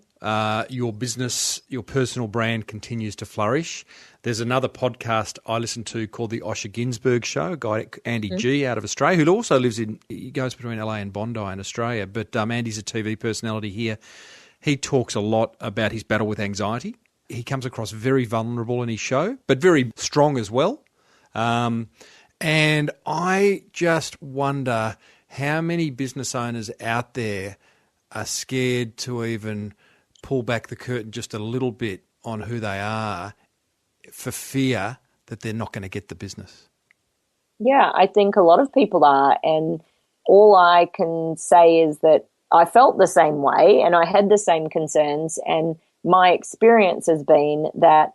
Your business, your personal brand continues to flourish. There's another podcast I listen to called the Osher Ginsberg Show, a guy, Andy G, out of Australia, who also he goes between LA and Bondi in Australia, but Andy's a TV personality here. He talks a lot about his battle with anxiety. He comes across very vulnerable in his show, but very strong as well. And I just wonder how many business owners out there are scared to even pull back the curtain just a little bit on who they are for fear that they're not going to get the business. Yeah, I think a lot of people are. And all I can say is that I felt the same way and I had the same concerns, and my experience has been that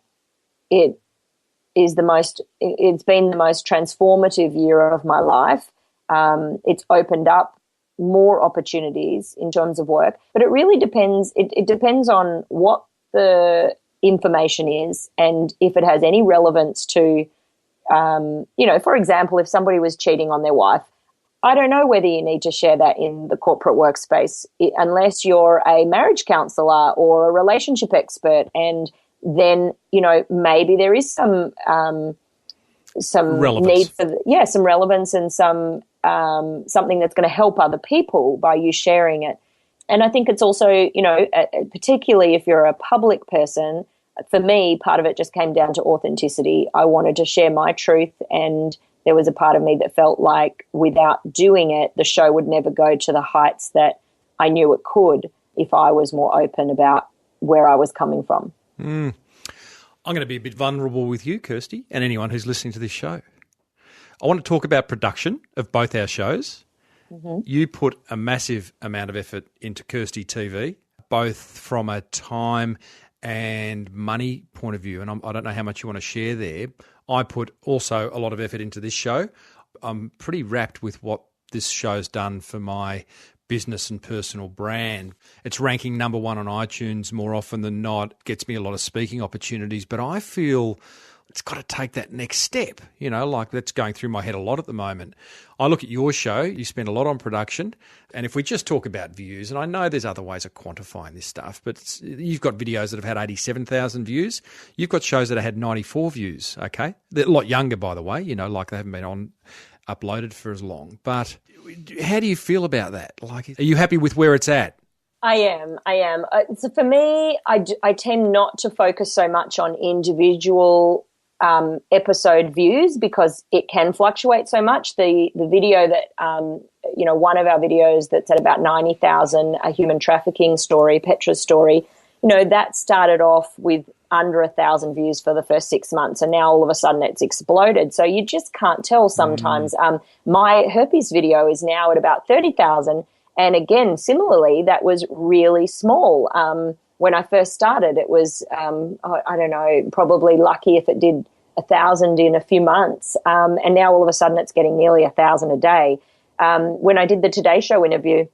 it's been the most transformative year of my life. It's opened up more opportunities in terms of work, but it really depends. It depends on what the information is and if it has any relevance to, for example, if somebody was cheating on their wife, I don't know whether you need to share that in the corporate workspace unless you're a marriage counselor or a relationship expert. And then, maybe there is some relevance. Need for, some relevance and some something that's going to help other people by you sharing it. And I think it's also, particularly if you're a public person, for me, part of it just came down to authenticity. I wanted to share my truth, and there was a part of me that felt like without doing it, the show would never go to the heights that I knew it could if I was more open about where I was coming from. I'm going to be a bit vulnerable with you, Kirsty, and anyone who's listening to this show. I want to talk about production of both our shows. Mm-hmm. You put a massive amount of effort into KirstyTV, both from a time and money point of view, and I don't know how much you want to share there. I put also a lot of effort into this show. I'm pretty wrapped with what this show's done for my business and personal brand. It's ranking number one on iTunes more often than not. It gets me a lot of speaking opportunities, but I feel it's got to take that next step, like that's going through my head a lot at the moment. I look at your show, you spend a lot on production, and if we just talk about views, and I know there's other ways of quantifying this stuff, but you've got videos that have had 87,000 views. You've got shows that have had 94 views, okay? They're a lot younger, by the way, like they haven't been uploaded for as long. But how do you feel about that? Like, are you happy with where it's at? I am. So for me, I tend not to focus so much on individual episode views because it can fluctuate so much. The video that, one of our videos that's at about 90,000, a human trafficking story, Petra's story, that started off with under 1,000 views for the first 6 months, and now all of a sudden it's exploded. So you just can't tell sometimes. My herpes video is now at about 30,000, and again, similarly, that was really small. When I first started, it was, I don't know, probably lucky if it did 1,000 in a few months. And now all of a sudden it's getting nearly 1,000 a day. When I did the Today Show interview,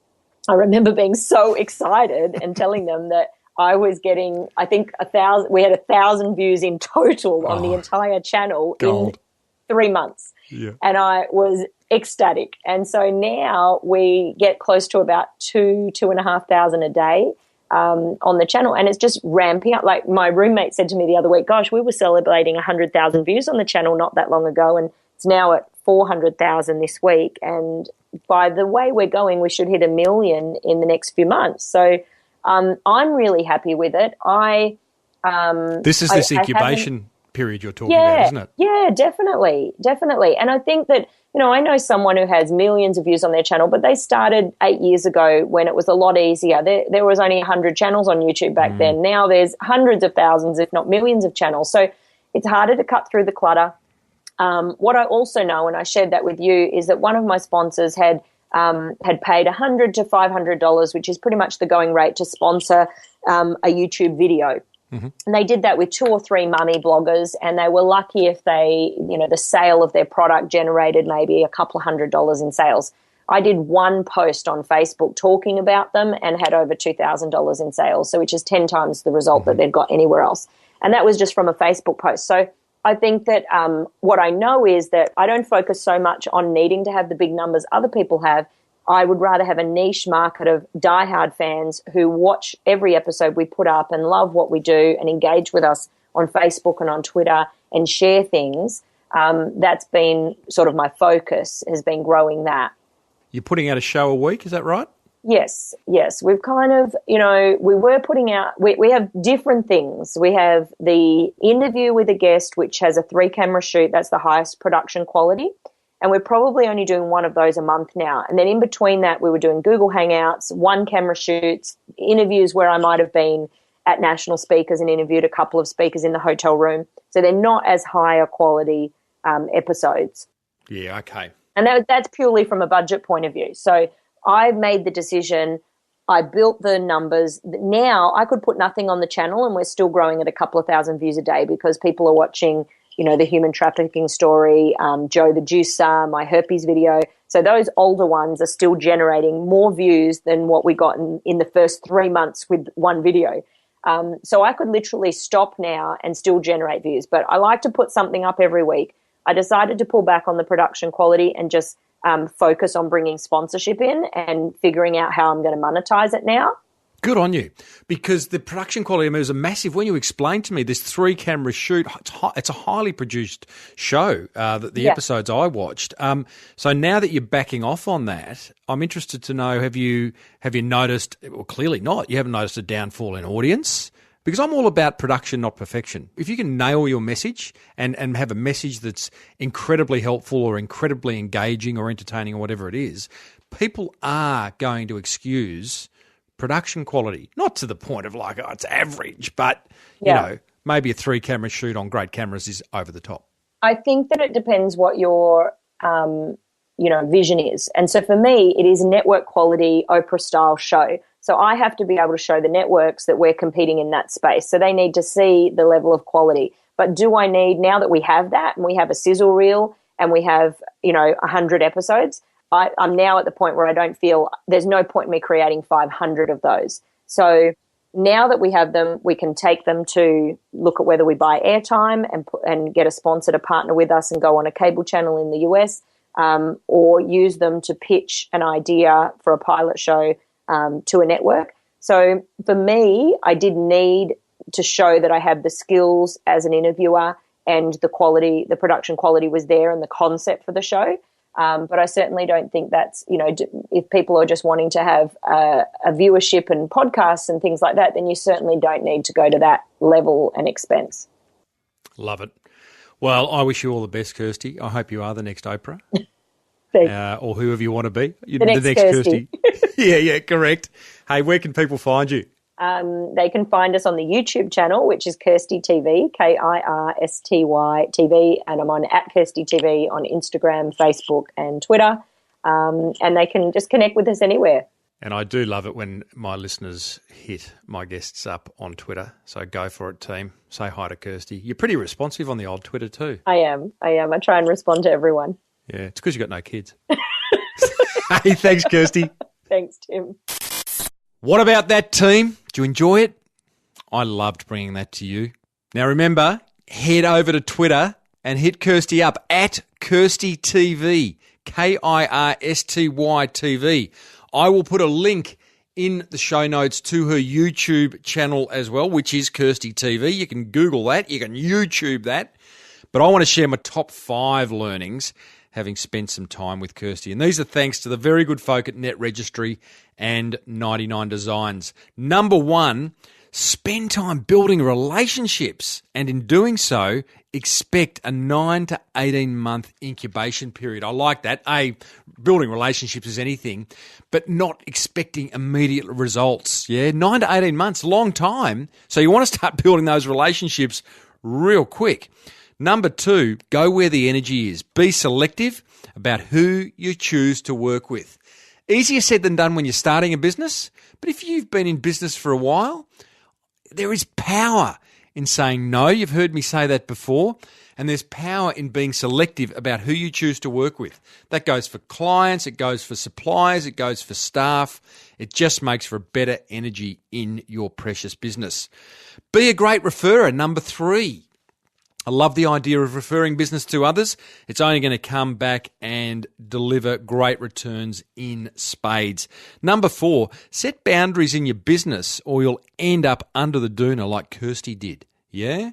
I remember being so excited and telling them that I was getting, I think, 1,000, we had 1,000 views in total on the entire channel 3 months. Yeah. And I was ecstatic. And so now we get close to about 2,500 a day on the channel, and it's just ramping up. Like my roommate said to me the other week, gosh, we were celebrating 100,000 views on the channel not that long ago, and it's now at 400,000 this week. And by the way we're going, we should hit 1 million in the next few months. So I'm really happy with it. This is this incubation period you're talking about, isn't it? Yeah, definitely. And I think that, I know someone who has millions of views on their channel, but they started 8 years ago when it was a lot easier. There was only 100 channels on YouTube back then. Now there's hundreds of thousands, if not millions of channels. So it's harder to cut through the clutter. What I also know, and I shared that with you, is that one of my sponsors had paid $100 to $500, which is pretty much the going rate, to sponsor a YouTube video. Mm-hmm. And they did that with 2 or 3 mummy bloggers, and they were lucky if they, the sale of their product generated maybe a couple of $100 in sales. I did one post on Facebook talking about them and had over $2,000 in sales, so which is 10 times the result that they'd got anywhere else. And that was just from a Facebook post. So I think that what I know is that I don't focus so much on needing to have the big numbers other people have. I would rather have a niche market of diehard fans who watch every episode we put up and love what we do and engage with us on Facebook and on Twitter and share things. That's been sort of my focus, has been growing that. You're putting out a show a week, is that right? Yes. We've kind of, we were putting out, we have different things. We have the interview with a guest, which has a 3-camera shoot. That's the highest production quality. And we're probably only doing one of those a month now. And then in between that, we were doing Google Hangouts, 1-camera shoots, interviews where I might have been at national speakers and interviewed a couple of speakers in the hotel room. So they're not as high a quality episodes. Yeah, okay. And that's purely from a budget point of view. So I made the decision, I built the numbers. Now I could put nothing on the channel and we're still growing at a couple of thousand views a day because people are watching, the human trafficking story, Joe the Juicer, my herpes video. So those older ones are still generating more views than what we got in the first 3 months with one video. So I could literally stop now and still generate views. But I like to put something up every week. I decided to pull back on the production quality and just focus on bringing sponsorship in and figuring out how I'm going to monetize it now. Good on you, because the production quality, is a massive. When you explained to me this 3-camera shoot, it's a highly produced show, the episodes I watched. So now that you're backing off on that, I'm interested to know, have you noticed, well, clearly not, you haven't noticed a downfall in audience? Because I'm all about production, not perfection. If you can nail your message and have a message that's incredibly helpful or incredibly engaging or entertaining or whatever it is, people are going to excuse production quality. Not to the point of like, it's average, but, maybe a 3-camera shoot on great cameras is over the top. I think that it depends what your, vision is. And so for me, it is a network quality Oprah-style show. So I have to be able to show the networks that we're competing in that space. So they need to see the level of quality. But do I need, now that we have that and we have a sizzle reel and we have, 100 episodes, I'm now at the point where I don't feel there's no point in me creating 500 of those. So now that we have them, we can take them to look at whether we buy airtime and get a sponsor to partner with us and go on a cable channel in the US, or use them to pitch an idea for a pilot show to a network. So for me, I did need to show that I have the skills as an interviewer and the production quality was there and the concept for the show. But I certainly don't think that's, if people are just wanting to have a viewership and podcasts and things like that, then you certainly don't need to go to that level and expense. Love it. Well, I wish you all the best, Kirsty. I hope you are the next Oprah. Or whoever you want to be. The next Kirsty. Yeah, correct. Hey, where can people find you? They can find us on the YouTube channel, which is KirstyTV, KIRSTY TV, and I'm on @KirstyTV on Instagram, Facebook, and Twitter. And they can just connect with us anywhere. And I do love it when my listeners hit my guests up on Twitter. So go for it, team. Say hi to Kirsty. You're pretty responsive on the old Twitter too. I am. I try and respond to everyone. Yeah, it's because you've got no kids. Hey, thanks, Kirsty. Thanks, Tim. What about that, team? Did you enjoy it? I loved bringing that to you. Now, remember, head over to Twitter and hit Kirsty up at KirstyTV, KirstyTV. I will put a link in the show notes to her YouTube channel as well, which is Kirsty TV. You can Google that. You can YouTube that. But I want to share my top 5 learnings having spent some time with Kirsty. And these are thanks to the very good folk at Net Registry and 99 Designs. Number 1, spend time building relationships. And in doing so, expect a 9 to 18 month incubation period. I like that. Building relationships is anything, but not expecting immediate results. Yeah, 9 to 18 months, long time. So you want to start building those relationships real quick. Number 2, go where the energy is. Be selective about who you choose to work with. Easier said than done when you're starting a business, but if you've been in business for a while, there is power in saying no. You've heard me say that before. And there's power in being selective about who you choose to work with. That goes for clients, it goes for suppliers, it goes for staff. It just makes for a better energy in your precious business. Be a great referrer. Number 3. I love the idea of referring business to others. It's only going to come back and deliver great returns in spades. Number 4, set boundaries in your business or you'll end up under the doona like Kirsty did. Yeah?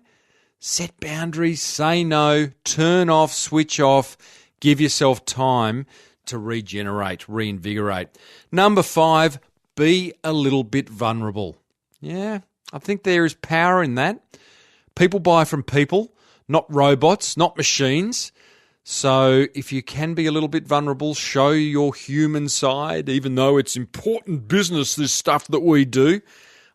Set boundaries, say no, turn off, switch off, give yourself time to regenerate, reinvigorate. Number 5, be a little bit vulnerable. Yeah, I think there is power in that. People buy from people, not robots, not machines. So if you can be a little bit vulnerable, show your human side, even though it's important business, this stuff that we do,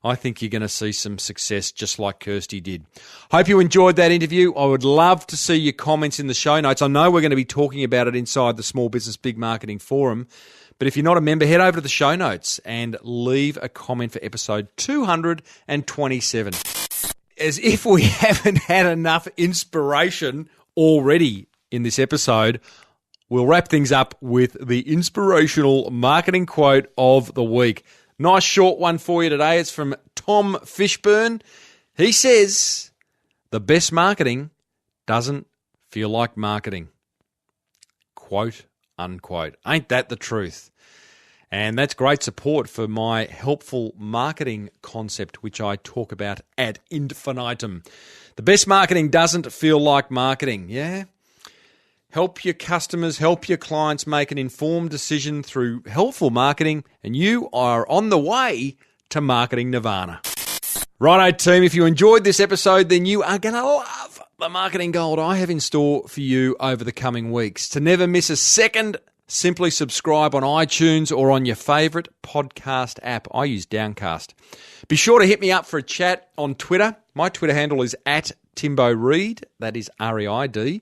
I think you're going to see some success just like Kirsty did. Hope you enjoyed that interview. I would love to see your comments in the show notes. I know we're going to be talking about it inside the Small Business Big Marketing Forum. But if you're not a member, head over to the show notes and leave a comment for episode 227. As if we haven't had enough inspiration already in this episode, we'll wrap things up with the inspirational marketing quote of the week. Nice short one for you today. It's from Tom Fishburne. He says, "The best marketing doesn't feel like marketing." Quote, unquote. Ain't that the truth? And that's great support for my helpful marketing concept, which I talk about ad infinitum. The best marketing doesn't feel like marketing, yeah? Help your customers, help your clients make an informed decision through helpful marketing, and you are on the way to marketing nirvana. Righto, team, if you enjoyed this episode, then you are going to love the marketing gold I have in store for you over the coming weeks. To never miss a second, simply subscribe on iTunes or on your favourite podcast app. I use Downcast. Be sure to hit me up for a chat on Twitter. My Twitter handle is @TimboReid. That is REID.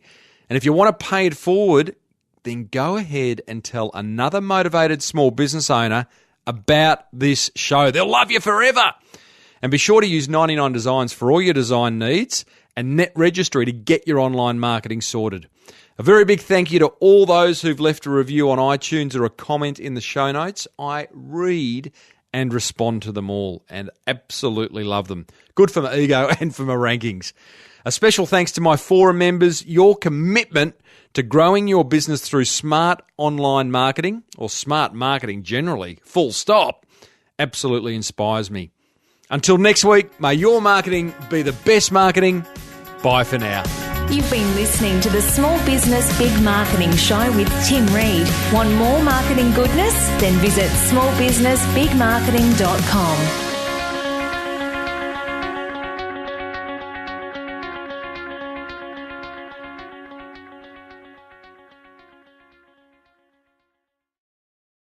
And if you want to pay it forward, then go ahead and tell another motivated small business owner about this show. They'll love you forever. And be sure to use 99 Designs for all your design needs and Net Registry to get your online marketing sorted. A very big thank you to all those who've left a review on iTunes or a comment in the show notes. I read and respond to them all and absolutely love them. Good for my ego and for my rankings. A special thanks to my forum members. Your commitment to growing your business through smart online marketing, or smart marketing generally, full stop, absolutely inspires me. Until next week, may your marketing be the best marketing. Bye for now. You've been listening to the Small Business Big Marketing Show with Tim Reid. Want more marketing goodness? Then visit smallbusinessbigmarketing.com.